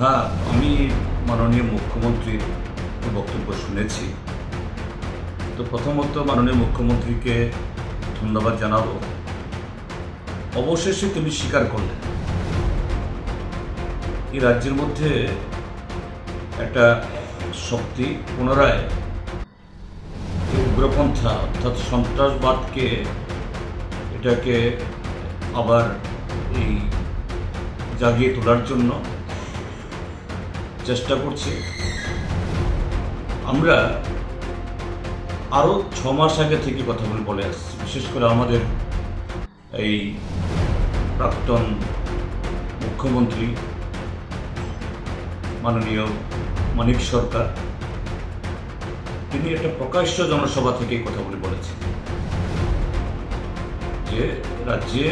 হ্যাঁ, আমি মাননীয় মুখ্যমন্ত্রীর বক্তব্য শুনেছি। তো প্রথমত মাননীয় মুখ্যমন্ত্রীকে ধন্যবাদ জানাবো। অবশেষে তিনি স্বীকার করলেন এই রাজ্যের মধ্যে একটা শক্তি পুনরায় উগ্রপন্থা অর্থাৎ সন্ত্রাসবাদকে এটাকে আবার এই জাগিয়ে তোলার জন্য চেষ্টা করছে। আমরা আরও 6 মাস আগে থেকে কথাগুলো বলে আসছি, বিশেষ করে আমাদের এই প্রাক্তন মুখ্যমন্ত্রী মাননীয় মানিক সরকার, তিনি একটা প্রকাশ্য জনসভা থেকে কথাগুলি বলেছেন যে রাজ্যে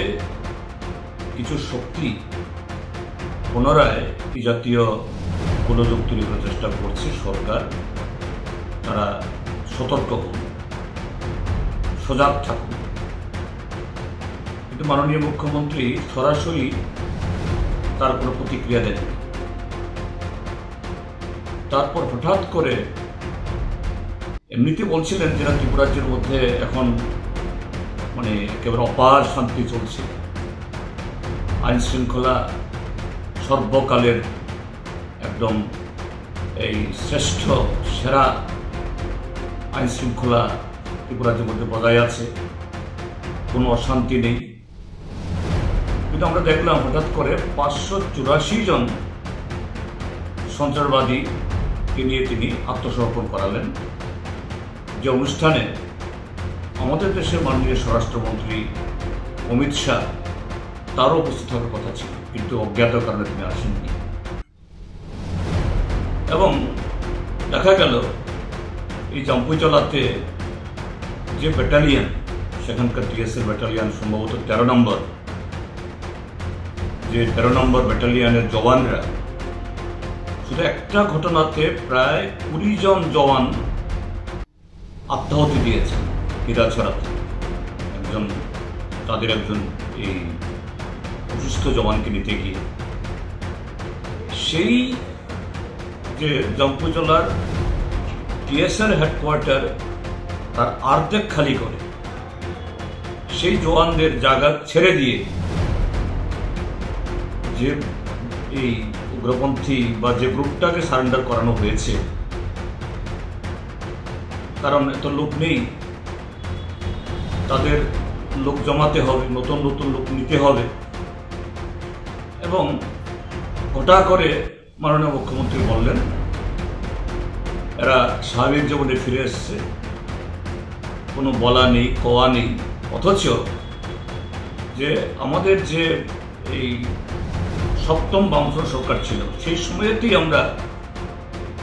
কিছু শক্তি পুনরায় এই জাতীয় গোলযোগ তৈরি করার চেষ্টা করছে সরকার। তারা সতর্ক হন, সজাগ থাকুন। কিন্তু মাননীয় মুখ্যমন্ত্রী সরাসরি তার কোনো প্রতিক্রিয়া দেন। তারপর হঠাৎ করে এমনিতে বলছিলেন যে ত্রিপুরা রাজ্যের মধ্যে এখন মানে একেবারে অপার শান্তি চলছে, আইন শৃঙ্খলা সর্বকালের একদম এই শ্রেষ্ঠ সেরা আইন শৃঙ্খলা ত্রিপুরা রাজ্যের মধ্যে বজায় আছে, কোনো অশান্তি নেই। কিন্তু আমরা দেখলাম হঠাৎ করে 584 জন সন্ত্রাসবাদীকে নিয়ে তিনি আত্মসমর্পণ করালেন, যে অনুষ্ঠানে আমাদের দেশের মাননীয় স্বরাষ্ট্রমন্ত্রী অমিত শাহ তারও উপস্থিত থাকার কথা ছিল, কিন্তু অজ্ঞাত কারণে তিনি আসেননি। এবং দেখা গেল এই জাম্পুইতলাতে যে ব্যাটালিয়ন, সেখানকার টিএসএল ব্যাটালিয়ন সম্ভবত 13 নম্বর, যে 13 নম্বর ব্যাটালিয়নের জওয়ানরা শুধু একটা ঘটনাতে প্রায় 20 জন জওয়ান আত্মাহুতি দিয়েছেন হীরাছড়াতে। তাদের একজন এই অসুস্থ জওয়ানকে নিতে গিয়ে সেই যে জাম্পুইতলার টিএসএল হেডকোয়ার্টার তার অর্ধেক খালি করে সেই জওয়ানদের জায়গা ছেড়ে দিয়ে যে এই উগ্রপন্থী বা যে গ্রুপটাকে সারেন্ডার করানো হয়েছে, কারণ এত লোক নেই, তাদের লোক জমাতে হবে, নতুন নতুন লোক নিতে হবে। এবং গোটা করে মাননীয় মুখ্যমন্ত্রী বললেন এরা স্বাভাবিক জীবনে ফিরে এসছে, কোনো বলা নেই কওয়া নেই। অথচ যে আমাদের যে এই 7ম বামফ্রন্ট সরকার ছিল, সেই সময়তেই আমরা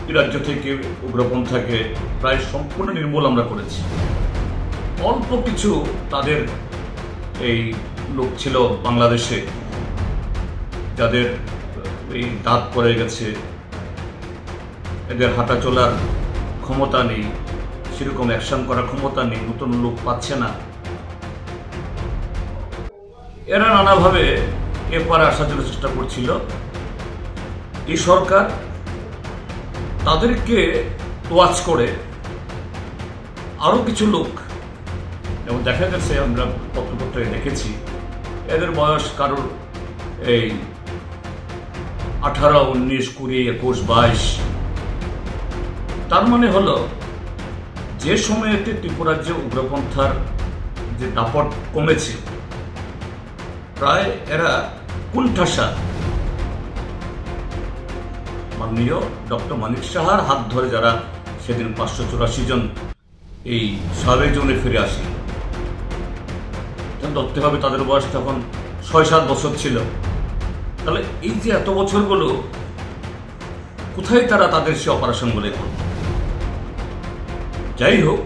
এই রাজ্য থেকে উগ্রপন্থাকে প্রায় সম্পূর্ণ নির্মূল আমরা করেছি। অল্প কিছু তাদের এই লোক ছিল বাংলাদেশে, যাদের এই দাঁত পড়ে গেছে, এদের হাঁটা চলার ক্ষমতা নেই, সেরকম অ্যাকশন করার ক্ষমতা নেই, নতুন লোক পাচ্ছে না। এরা নানাভাবে এপারে আসার জন্য চেষ্টা করছিল। এই সরকার তাদেরকে তোয়াজ করে আরো কিছু লোক, যেমন দেখা গেছে আমরা পত্রপত্রে দেখেছি, এদের বয়স কারোর এই 18, 19, 20, 21, 22। তার মানে হলো যে সময়তে ত্রিপুরা রাজ্যে উগ্রপন্থার যে দাপট কমেছে, প্রায় এরা কুণ্ঠাসা মাননীয় ডক্টর মানিক সাহার হাত ধরে যারা সেদিন 584 জন এই স্বাভাবিক জীবনে ফিরে আসে, ধরতে হবে তাদের বয়স তখন 6-7 বছর ছিল। তাহলে এই যে এত বছরগুলো কোথায় তারা তাদের সে অপারেশনগুলো করত? যাই হোক,